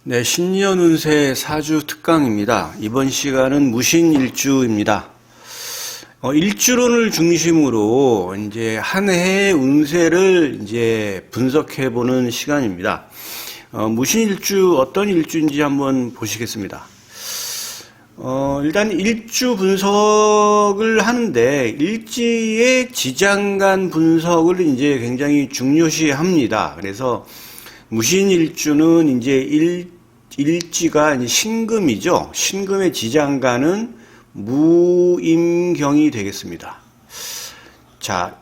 네, 신년 운세 4주 특강입니다. 이번 시간은 무신일주입니다. 일주론을 중심으로 이제 한 해의 운세를 이제 분석해 보는 시간입니다. 무신일주 어떤 일주인지 한번 보시겠습니다. 일단 일주 분석을 하는데 일지의 지장간 분석을 이제 굉장히 중요시합니다. 그래서 무신일주는 이제 일지가 이제 신금이죠. 신금의 지장간은 무임경이 되겠습니다. 자,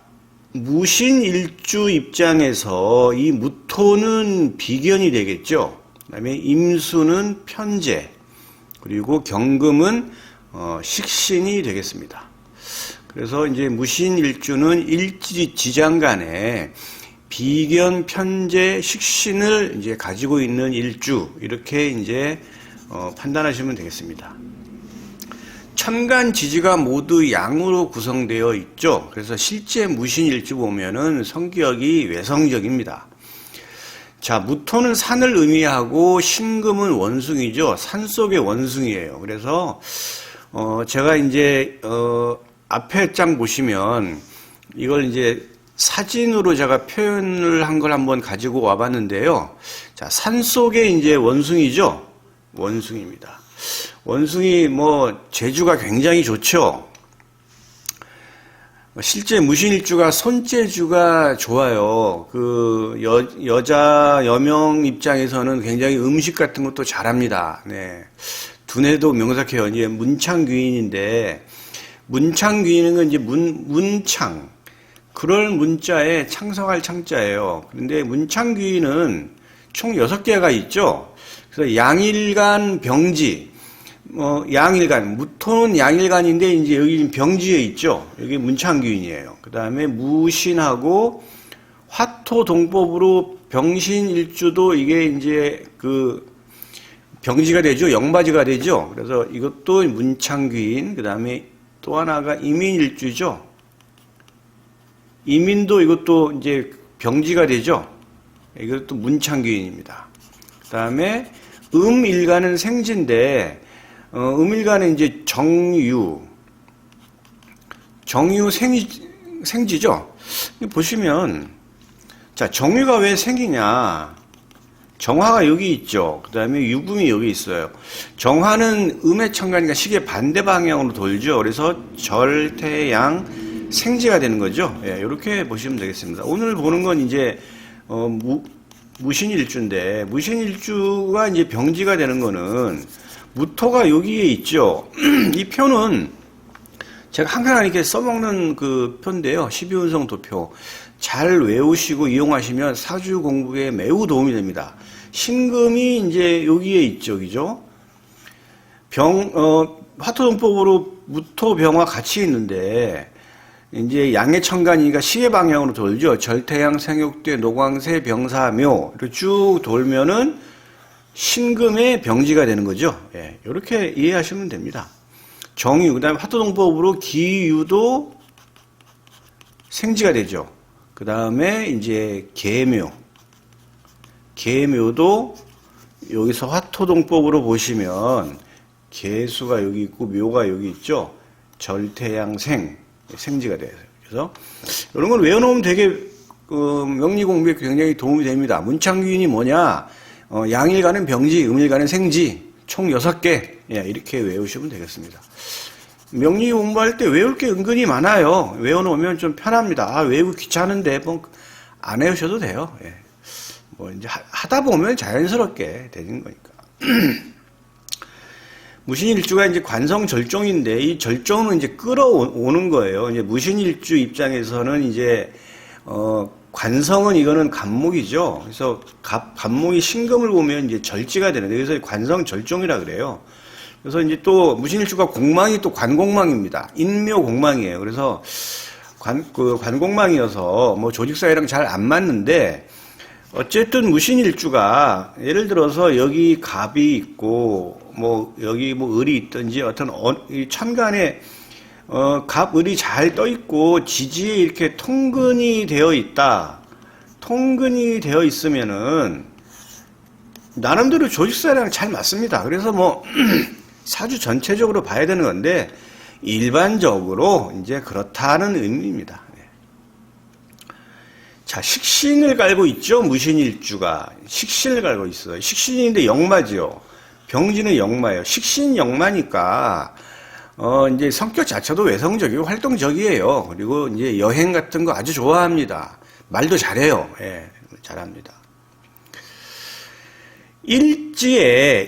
무신일주 입장에서 이 무토는 비견이 되겠죠. 그 다음에 임수는 편재, 그리고 경금은 식신이 되겠습니다. 그래서 이제 무신일주는 일지 지장간에 비견, 편재, 식신을 이제 가지고 있는 일주, 이렇게 이제 판단하시면 되겠습니다. 천간 지지가 모두 양으로 구성되어 있죠. 그래서 실제 무신일주 보면은 성격이 외성적입니다. 자, 무토는 산을 의미하고 신금은 원숭이죠. 산 속의 원숭이에요. 그래서 제가 이제 앞에 장 보시면 이걸 이제 사진으로 제가 표현을 한 걸 한번 가지고 와봤는데요. 자, 산 속에 이제 원숭이죠. 원숭이입니다. 원숭이 재주가 굉장히 좋죠. 실제 무신일주가 손재주가 좋아요. 여자 여명 입장에서는 굉장히 음식 같은 것도 잘합니다. 네. 두뇌도 명석해요. 이제 문창귀인인데, 문창귀인은 건 이제 문창. 그럴 문자에 창성할 창자예요. 그런데 문창귀인은 총 6개가 있죠. 그래서 양일간 병지, 양일간, 무토는 양일간인데 이제 여기 병지에 있죠. 여기 문창귀인이에요. 그 다음에 무신하고 화토동법으로 병신일주도 이게 이제 병지가 되죠. 영바지가 되죠. 그래서 이것도 문창귀인, 그 다음에 또 하나가 이민일주죠. 이민도 이것도 이제 병지가 되죠. 이것도 문창귀인입니다. 그 다음에 음일간은 생지인데, 음일간은 이제 정유 생지죠. 보시면, 자, 정유가 왜 생기냐. 정화가 여기 있죠. 그 다음에 유금이 여기 있어요. 정화는 음의 천간이니까 시계 반대 방향으로 돌죠. 그래서 절태양 생지가 되는 거죠. 예, 이렇게 보시면 되겠습니다. 오늘 보는 건 이제 무신일주인데, 무신일주가 이제 병지가 되는 거는 무토가 여기에 있죠. 이 표는 제가 항상 이렇게 써먹는 그 표인데요. 12운성 도표. 잘 외우시고 이용하시면 사주 공부에 매우 도움이 됩니다. 신금이 이제 여기에 있죠. 그죠? 화토동법으로 무토 병화 같이 있는데, 이제 양의 천간이니까 시계 방향으로 돌죠. 절태양, 생육대, 노광세, 병사묘 이렇게 쭉 돌면은 신금의 병지가 되는 거죠. 예, 이렇게 이해하시면 됩니다. 정유, 그 다음에 화토동법으로 기유도 생지가 되죠. 그 다음에 이제 계묘도 여기서 화토동법으로 보시면 계수가 여기 있고 묘가 여기 있죠. 절태양 생지가 돼요. 그래서 이런 걸 외워놓으면 되게 명리 공부에 굉장히 도움이 됩니다. 문창귀인이 뭐냐? 양일간은 병지, 음일간은 생지, 총 6개. 예, 이렇게 외우시면 되겠습니다. 명리 공부할 때 외울 게 은근히 많아요. 외워놓으면 좀 편합니다. 외우기 귀찮은데 안 외우셔도 돼요. 예. 이제 하다 보면 자연스럽게 되는 거니까. 무신일주가 이제 관성절종인데, 이 절종은 이제 끌어오는 거예요. 이제 무신일주 입장에서는 이제, 관성은 이거는 간목이죠. 그래서 간목이 신금을 보면 이제 절지가 되는데, 그래서 관성절종이라 그래요. 그래서 이제 또 무신일주가 공망이 또 관공망입니다. 인묘공망이에요. 그래서 관공망이어서 조직사회랑 잘 안 맞는데, 어쨌든 무신일주가 예를 들어서 여기 갑이 있고 여기 을이 있든지 어떤 이 천간에 갑 을이 잘 떠 있고 지지에 이렇게 통근이 되어 있다. 통근이 되어 있으면은 나름대로 조직사랑 잘 맞습니다. 그래서 뭐 사주 전체적으로 봐야 되는 건데 일반적으로 이제 그렇다는 의미입니다. 네. 자, 식신을 갈고 있죠. 무신일주가 식신을 갈고 있어요. 식신인데 역마지요. 병지는 역마예요. 식신 역마니까 이제 성격 자체도 외성적이고 활동적이에요. 그리고 이제 여행 같은 거 아주 좋아합니다. 말도 잘해요. 예, 잘합니다.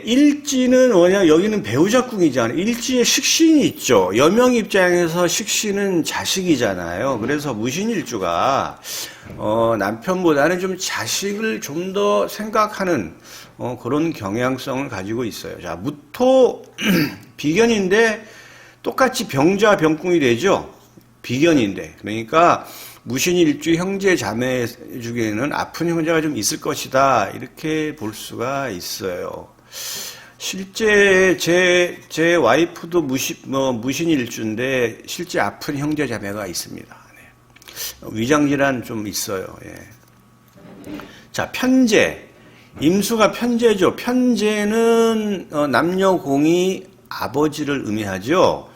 일지는 뭐냐, 여기는 배우자궁이잖아요. 일지에 식신이 있죠. 여명 입장에서 식신은 자식이잖아요. 그래서 무신일주가 남편보다는 좀 자식을 좀 더 생각하는 그런 경향성을 가지고 있어요. 자, 무토 비견인데 똑같이 병자 병궁이 되죠. 비견인데, 그러니까 무신일주 형제 자매 중에는 아픈 형제가 좀 있을 것이다, 이렇게 볼 수가 있어요. 실제 제 와이프도 무신일주인데 실제 아픈 형제 자매가 있습니다. 네. 위장질환 좀 있어요. 예. 자, 편재. 임수가 편재죠. 편재는 남녀공이 아버지를 의미하죠.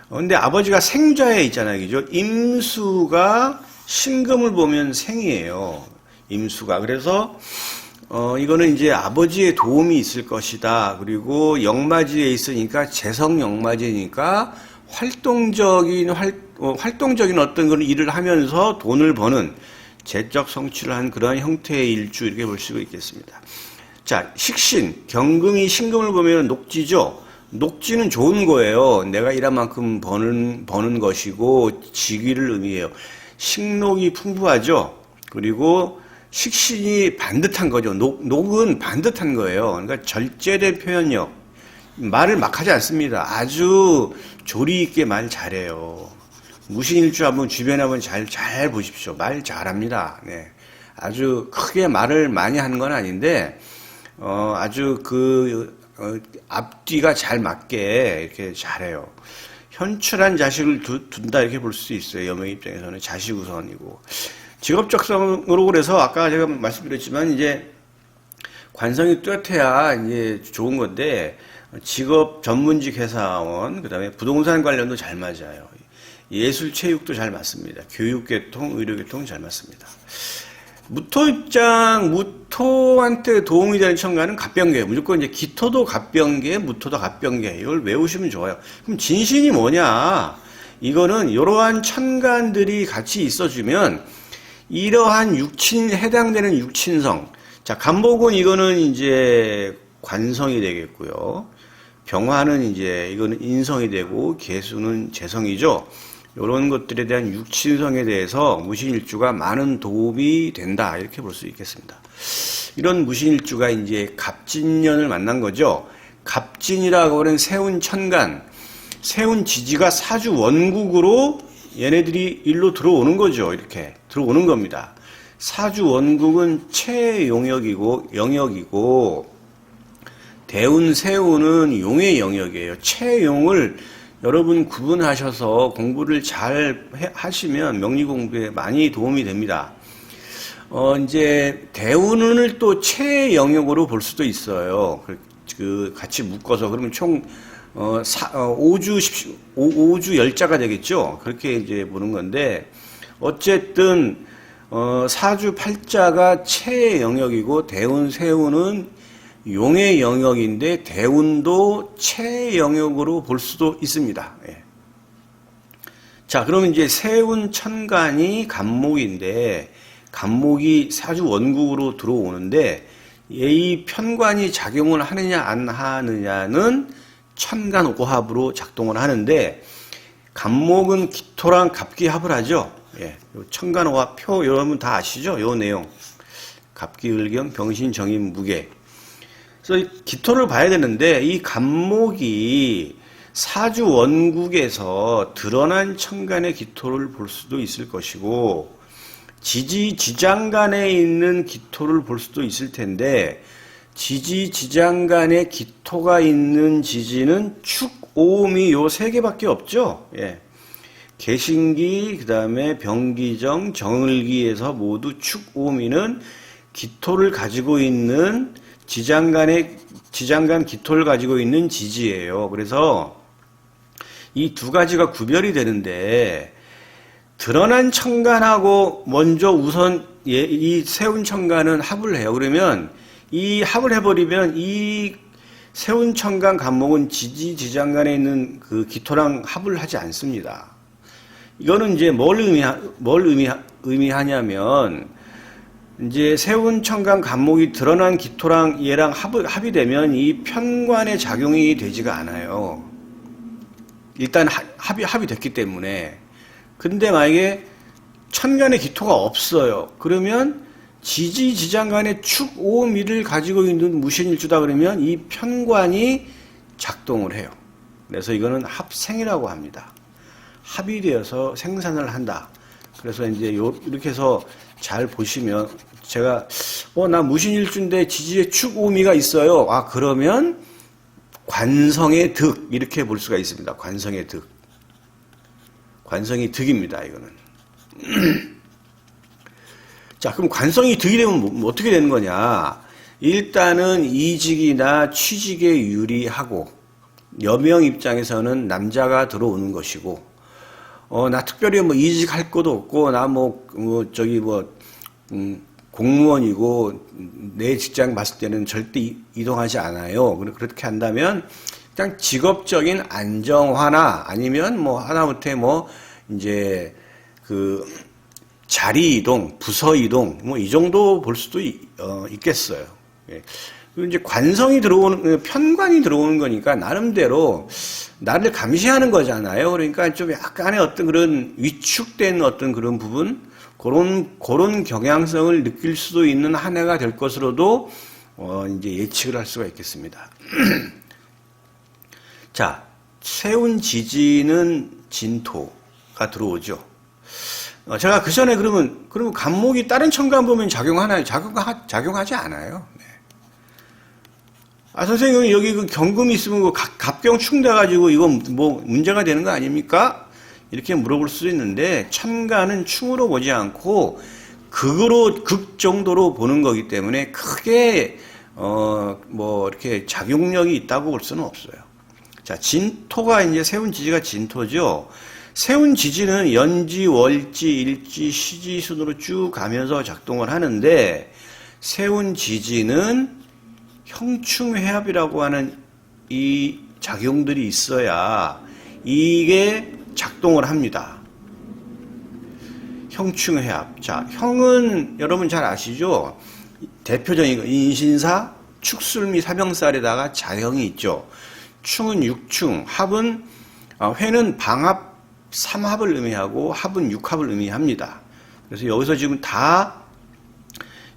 근데 아버지가 생자에 있잖아요. 그죠? 임수가 신금을 보면 생이에요. 임수가. 그래서 이거는 이제 아버지의 도움이 있을 것이다. 그리고 역마지에 있으니까 재성 역마지니까 활동적인 어떤 그런 일을 하면서 돈을 버는 재적 성취를 한 그러한 형태의 일주, 이렇게 볼 수가 있겠습니다. 자, 식신, 경금이 신금을 보면 녹지죠. 녹지는 좋은 거예요. 내가 일한 만큼 버는 것이고 직위를 의미해요. 식록이 풍부하죠. 그리고 식신이 반듯한 거죠. 녹은 반듯한 거예요. 그러니까 절제된 표현력. 말을 막 하지 않습니다. 아주 조리 있게 말 잘해요. 무신일주 한번 주변에 한번 잘 보십시오. 말 잘합니다. 네. 아주 크게 말을 많이 하는 건 아닌데 아주 앞뒤가 잘 맞게 이렇게 잘해요. 현출한 자식을 둔다, 이렇게 볼 수 있어요. 여명 입장에서는 자식 우선이고. 직업적성으로 그래서 아까 제가 말씀드렸지만 이제 관성이 뚜렷해야 이제 좋은 건데 직업 전문직 회사원, 그다음에 부동산 관련도 잘 맞아요. 예술 체육도 잘 맞습니다. 교육계통, 의료계통 잘 맞습니다. 무토 입장, 무토한테 도움이 되는 천간은 갑병계예요. 무조건 이제 기토도 갑병계, 무토도 갑병계. 이걸 외우시면 좋아요. 그럼 진신이 뭐냐? 이거는 이러한 천간들이 같이 있어주면 이러한 해당되는 육친성. 자, 간목은 이거는 이제 관성이 되겠고요. 병화는 이제 이거는 인성이 되고, 계수는 재성이죠. 이런 것들에 대한 육친성에 대해서 무신일주가 많은 도움이 된다, 이렇게 볼 수 있겠습니다. 이런 무신일주가 이제 갑진년을 만난 거죠. 갑진이라고 하는 세운 천간, 세운 지지가 사주 원국으로 얘네들이 일로 들어오는 거죠. 이렇게 들어오는 겁니다. 사주 원국은 체용역이고 영역이고, 대운 세운은 용의 영역이에요. 체용을 여러분 구분하셔서 공부를 잘 하시면 명리 공부에 많이 도움이 됩니다. 이제 대운을 또 최 영역으로 볼 수도 있어요. 같이 묶어서 그러면 총 5주 10자가 되겠죠. 그렇게 이제 보는 건데, 어쨌든 사주 8자가 최 영역이고 대운 세운은 용의 영역인데 대운도 최 영역으로 볼 수도 있습니다. 예. 자, 그러면 이제 세운 천간이 간목인데, 간목이 사주 원국으로 들어오는데 이 편관이 작용을 하느냐 안 하느냐는 천간 오합으로 작동을 하는데, 간목은 기토랑 갑기합을 하죠. 예. 천간 오합 표 여러분 다 아시죠? 요 내용. 갑기을경 병신정인 무게. 그래서 기토를 봐야 되는데 이 간목이 사주 원국에서 드러난 천간의 기토를 볼 수도 있을 것이고, 지지지장간에 있는 기토를 볼 수도 있을 텐데, 지지지장간에 기토가 있는 지지는 축, 오음이 요 세 개밖에 없죠. 예. 개신기, 그 다음에 병기정, 정을기에서 모두 축, 오음이는 기토를 가지고 있는 지장간 기토를 가지고 있는 지지예요. 그래서 이 두 가지가 구별이 되는데, 드러난 청간하고 먼저 우선 이 세운 청간은 합을 해요. 그러면 이 합을 해버리면 이 세운 청간 간목은 지장간에 있는 그 기토랑 합을 하지 않습니다. 이거는 이제 뭘 의미하냐면, 이제 세운 청간 간목이 드러난 기토랑 얘랑 합이 되면 이 편관의 작용이 되지가 않아요. 일단 합이 됐기 때문에. 근데 만약에 천간의 기토가 없어요. 그러면 지장간의 축, 오, 미를 가지고 있는 무신일주다 그러면 이 편관이 작동을 해요. 그래서 이거는 합생이라고 합니다. 합이 되어서 생산을 한다. 그래서 이제 이렇게 해서 잘 보시면, 제가 나 무신일주인데 지지의 축, 오, 미가 있어요. 그러면 관성의 득, 이렇게 볼 수가 있습니다. 관성의 득. 관성이 득입니다, 이거는. 자, 그럼 관성이 득이 되면 뭐 어떻게 되는 거냐? 일단은 이직이나 취직에 유리하고, 여명 입장에서는 남자가 들어오는 것이고, 나 특별히 뭐 이직할 것도 없고, 나 공무원이고, 내 직장 봤을 때는 절대 이동하지 않아요. 그렇게 한다면, 그냥 직업적인 안정화나 아니면 뭐 하다못해 이제 자리 이동, 부서 이동 이 정도 볼 수도 있겠어요. 예. 그리고 이제 관성이 들어오는, 편관이 들어오는 거니까 나름대로 나를 감시하는 거잖아요. 그러니까 좀 약간의 어떤 그런 위축된 어떤 그런 부분, 그런 경향성을 느낄 수도 있는 한 해가 될 것으로도 이제 예측을 할 수가 있겠습니다. 자, 세운 지지는 진토가 들어오죠. 제가 그 전에 그러면 간목이 다른 천간 보면 작용하나요? 작용하지 않아요. 네. 선생님, 여기 그 경금이 있으면 갑경충 돼가지고 이건 뭐 문제가 되는 거 아닙니까? 이렇게 물어볼 수도 있는데, 천간은 충으로 보지 않고 극 정도로 보는 거기 때문에 크게 이렇게 작용력이 있다고 볼 수는 없어요. 자, 진토가 이제 세운 지지가 진토죠. 세운 지지는 연지, 월지, 일지, 시지 순으로 쭉 가면서 작동을 하는데, 세운 지지는 형충회합이라고 하는 이 작용들이 있어야 이게 작동을 합니다. 형충회합. 자, 형은 여러분 잘 아시죠? 대표적인 거, 인신사, 축술미, 사병살에다가 자형이 있죠. 충은 육충, 합은, 회는 방합, 삼합을 의미하고 합은 육합을 의미합니다. 그래서 여기서 지금 다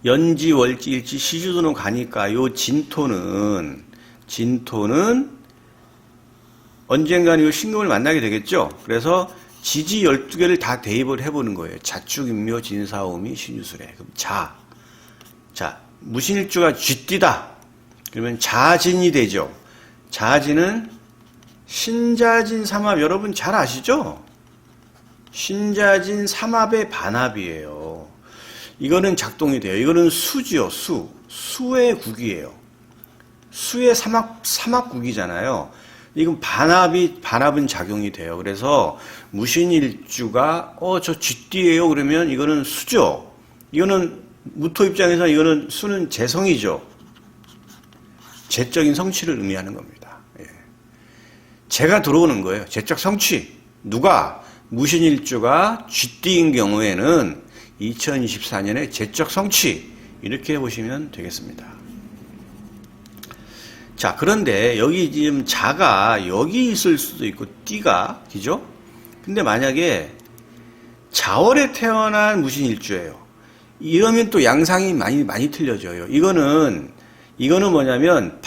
연지, 월지, 일지, 시주도로 가니까 요 진토는 언젠가는 요 신금을 만나게 되겠죠. 그래서 지지 12개를 다 대입을 해보는 거예요. 자축, 인묘, 진사오미, 신유술에. 그럼 자, 무신일주가 쥐띠다. 그러면 자진이 되죠. 자진은 신자진 삼합, 여러분 잘 아시죠? 신자진 삼합의 반합이에요. 이거는 작동이 돼요. 이거는 수지요, 수의 국이에요. 수의 삼합국이잖아요. 이건 반합은 작용이 돼요. 그래서 무신일주가 저 쥐띠예요. 그러면 이거는 수죠. 이거는 무토 입장에서 이거는 수는 재성이죠. 재적인 성취를 의미하는 겁니다. 예. 재가 들어오는 거예요. 재적 성취. 누가? 무신일주가 쥐띠인 경우에는 2024년에 재적 성취. 이렇게 보시면 되겠습니다. 자, 그런데 여기 지금 자가 여기 있을 수도 있고 띠가, 그죠? 근데 만약에 자월에 태어난 무신일주예요. 이러면 또 양상이 많이 틀려져요. 이거는 뭐냐면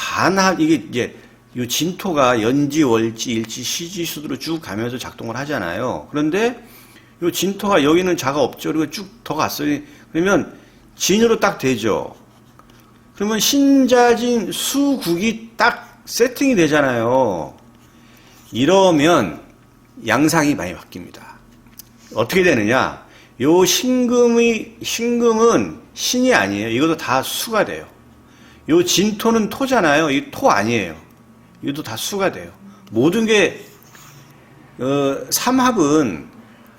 이게 이제 이 진토가 연지, 월지, 일지, 시지 수도로 쭉 가면서 작동을 하잖아요. 그런데 이 진토가 여기는 자가 없죠. 그리고 쭉 더 갔어요. 그러면 진으로 딱 되죠. 그러면 신자진 수국이 딱 세팅이 되잖아요. 이러면 양상이 많이 바뀝니다. 어떻게 되느냐? 요 신금은 신이 아니에요. 이것도 다 수가 돼요. 요 진토는 토잖아요. 이 토 아니에요. 이것도 다 수가 돼요. 모든 게 삼합은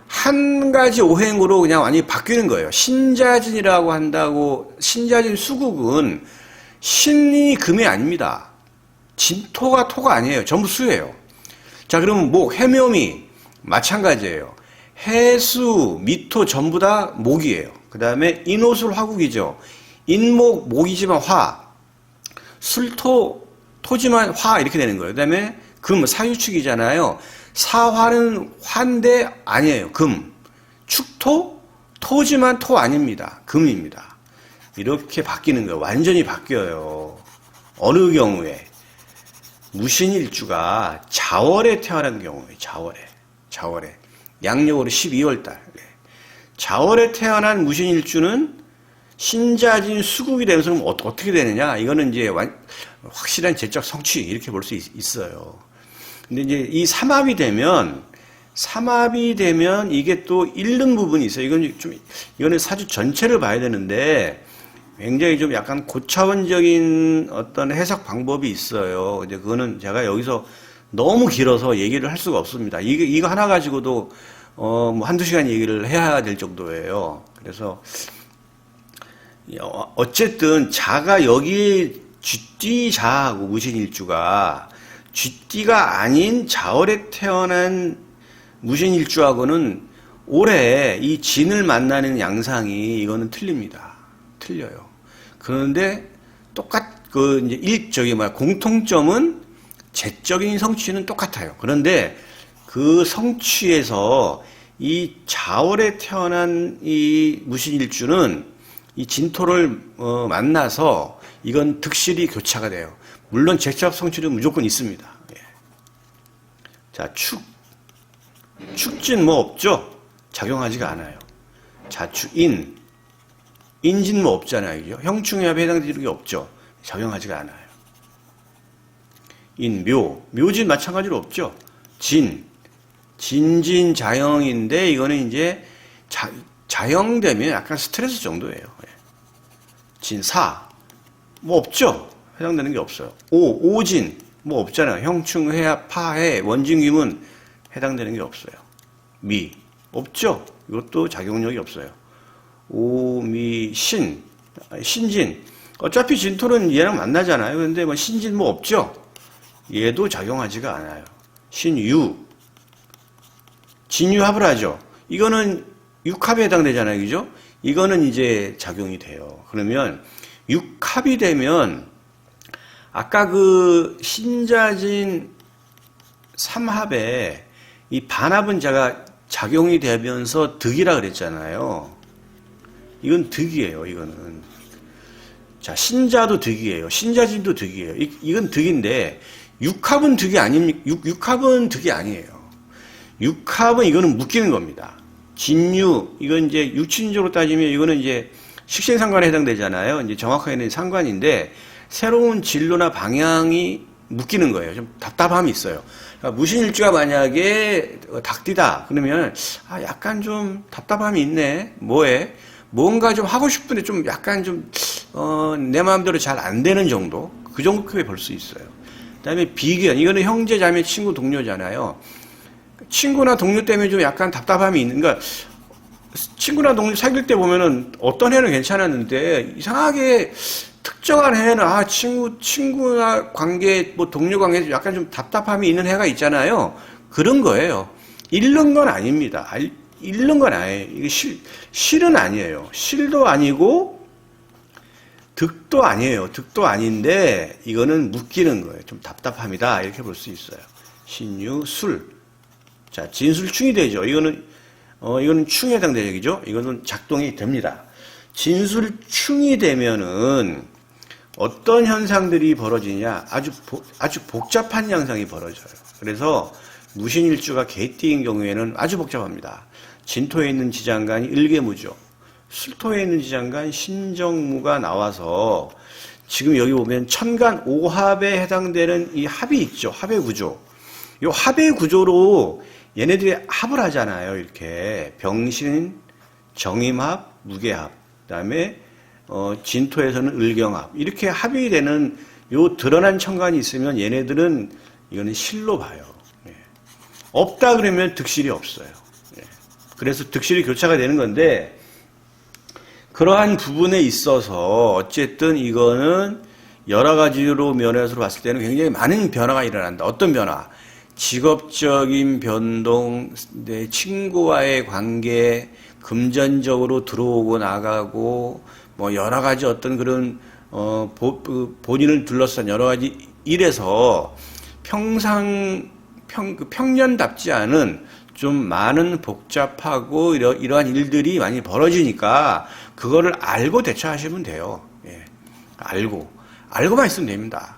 한 가지 오행으로 그냥 완전히 바뀌는 거예요. 신자진이라고 한다고, 신자진 수국은 신이 금이 아닙니다. 진토가 토가 아니에요. 전부 수예요. 자, 그러면 목, 해묘미 마찬가지예요. 해수, 미토 전부 다 목이에요. 그 다음에 인호술 화국이죠. 인목, 목이지만 화, 술토, 토지만 화 이렇게 되는 거예요. 그 다음에 금, 사유축이잖아요. 사화는 화인데 아니에요. 금. 축토, 토지만 토 아닙니다. 금입니다. 이렇게 바뀌는 거예요. 완전히 바뀌어요. 어느 경우에 무신일주가 자월에 태어난 경우에 자월에 양력으로 12월 달 자월에 태어난 무신일주는 신자진 수국이 되면서 어떻게 되느냐? 이거는 이제 확실한 제적 성취 이렇게 볼 수 있어요. 근데 이제 이 삼합이 되면 이게 또 잃는 부분이 있어요. 이거는 사주 전체를 봐야 되는데 굉장히 좀 약간 고차원적인 어떤 해석 방법이 있어요. 이제 그거는 제가 여기서 너무 길어서 얘기를 할 수가 없습니다. 이거 하나 가지고도 뭐 한두 시간 얘기를 해야 될 정도예요. 그래서 어쨌든 자가 여기 쥐띠자하고 무신일주가 쥐띠가 아닌 자월에 태어난 무신일주하고는 올해 이 진을 만나는 양상이 이거는 틀립니다. 틀려요. 그런데 공통점은 재적인 성취는 똑같아요. 그런데 그 성취에서 이 자월에 태어난 이 무신일주는 이 진토를 만나서 이건 득실이 교차가 돼요. 물론 재적 성취는 무조건 있습니다. 예. 자, 축진 뭐 없죠? 작용하지가 않아요. 자축인, 인진 뭐 없잖아요. 그죠? 형충합에 해당되는 게 없죠. 작용하지가 않아요. 묘진 마찬가지로 없죠. 진진자영인데 이거는 이제 자영되면 약간 스트레스 정도예요. 진사 뭐 없죠. 해당되는 게 없어요. 오진 뭐 없잖아요. 형충, 해합, 파해, 원진김은 해당되는 게 없어요. 미 없죠. 이것도 작용력이 없어요. 신진 어차피 진토는 얘랑 만나잖아요. 근데 뭐 신진 뭐 없죠. 얘도 작용하지가 않아요. 진유합을 하죠. 이거는 육합에 해당되잖아요. 그죠? 이거는 이제 작용이 돼요. 그러면 육합이 되면 아까 그 신자진 삼합에 이 반합은 제가 작용이 되면서 득이라 그랬잖아요. 이건 득이에요. 이거는. 자, 신자도 득이에요. 신자진도 득이에요. 이건 득인데 육합은 득이 아닙니까? 육합은 득이 아니에요. 육합은 이거는 묶이는 겁니다. 진유, 이건 이제 육친적으로 따지면 이거는 이제 식신상관에 해당되잖아요. 이제 정확하게는 상관인데 새로운 진로나 방향이 묶이는 거예요. 좀 답답함이 있어요. 그러니까 무신일주가 만약에 닭띠다 그러면 약간 좀 답답함이 있네. 뭐해? 뭔가 좀 하고 싶은데 좀 약간 좀 내 마음대로 잘 안 되는 정도. 그 정도 크게 볼 수 있어요. 그다음에 비견, 이거는 형제, 자매, 친구, 동료잖아요. 친구나 동료 때문에 좀 약간 답답함이 있는, 그러니까 친구나 동료 사귈 때 보면은 어떤 해는 괜찮았는데 이상하게 특정한 해는 친구나 관계, 뭐 동료 관계에서 약간 좀 답답함이 있는 해가 있잖아요. 그런 거예요. 잃는 건 아닙니다. 잃는 건 아니에요. 이게 실은 아니에요. 실도 아니고 득도 아니에요. 득도 아닌데 이거는 묶이는 거예요. 좀 답답함이다. 이렇게 볼 수 있어요. 신유, 술. 자, 진술충이 되죠. 이거는 충에 해당되는 얘기죠. 이거는 작동이 됩니다. 진술충이 되면은 어떤 현상들이 벌어지냐? 아주 복잡한 양상이 벌어져요. 그래서 무신일주가 개띠인 경우에는 아주 복잡합니다. 진토에 있는 지장간이 을개무죠. 술토에 있는 지장간 신정무가 나와서 지금 여기 보면 천간 오합에 해당되는 이 합이 있죠. 합의 구조. 이 합의 구조로 얘네들이 합을 하잖아요. 이렇게 병신, 정임합, 무게합, 그다음에 진토에서는 을경합. 이렇게 합이 되는 요 드러난 천간이 있으면 얘네들은 이거는 실로 봐요. 예. 없다 그러면 득실이 없어요. 예. 그래서 득실이 교차가 되는 건데, 그러한 부분에 있어서 어쨌든 이거는 여러 가지로 면에서 봤을 때는 굉장히 많은 변화가 일어난다. 어떤 변화? 직업적인 변동, 내 친구와의 관계, 금전적으로 들어오고 나가고, 뭐 여러 가지 어떤 그런 본인을 둘러싼 여러 가지 일에서 평년답지 않은 좀 많은 복잡하고 이러한 일들이 많이 벌어지니까 그거를 알고 대처하시면 돼요. 예. 알고만 있으면 됩니다.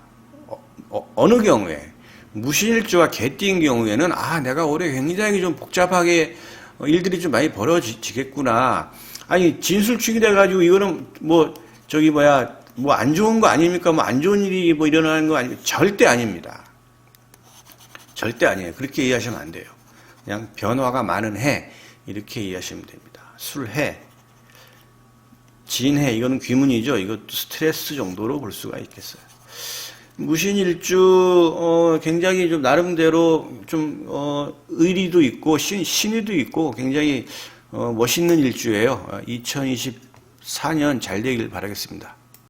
어느 경우에 무신일주와 개띠인 경우에는 내가 올해 굉장히 좀 복잡하게 일들이 좀 많이 벌어지겠구나. 아니 진술축이 돼가지고 이거는 뭐 안 좋은 거 아닙니까? 뭐 안 좋은 일이 뭐 일어나는 거 아닙니까? 절대 아닙니다. 절대 아니에요. 그렇게 이해하시면 안 돼요. 그냥 변화가 많은 해 이렇게 이해하시면 됩니다. 술해, 진해 이거는 귀문이죠. 이것도 스트레스 정도로 볼 수가 있겠어요. 무신일주 굉장히 좀 나름대로 좀 의리도 있고 신의도 있고 굉장히 멋있는 일주예요. 2024년 잘 되길 바라겠습니다.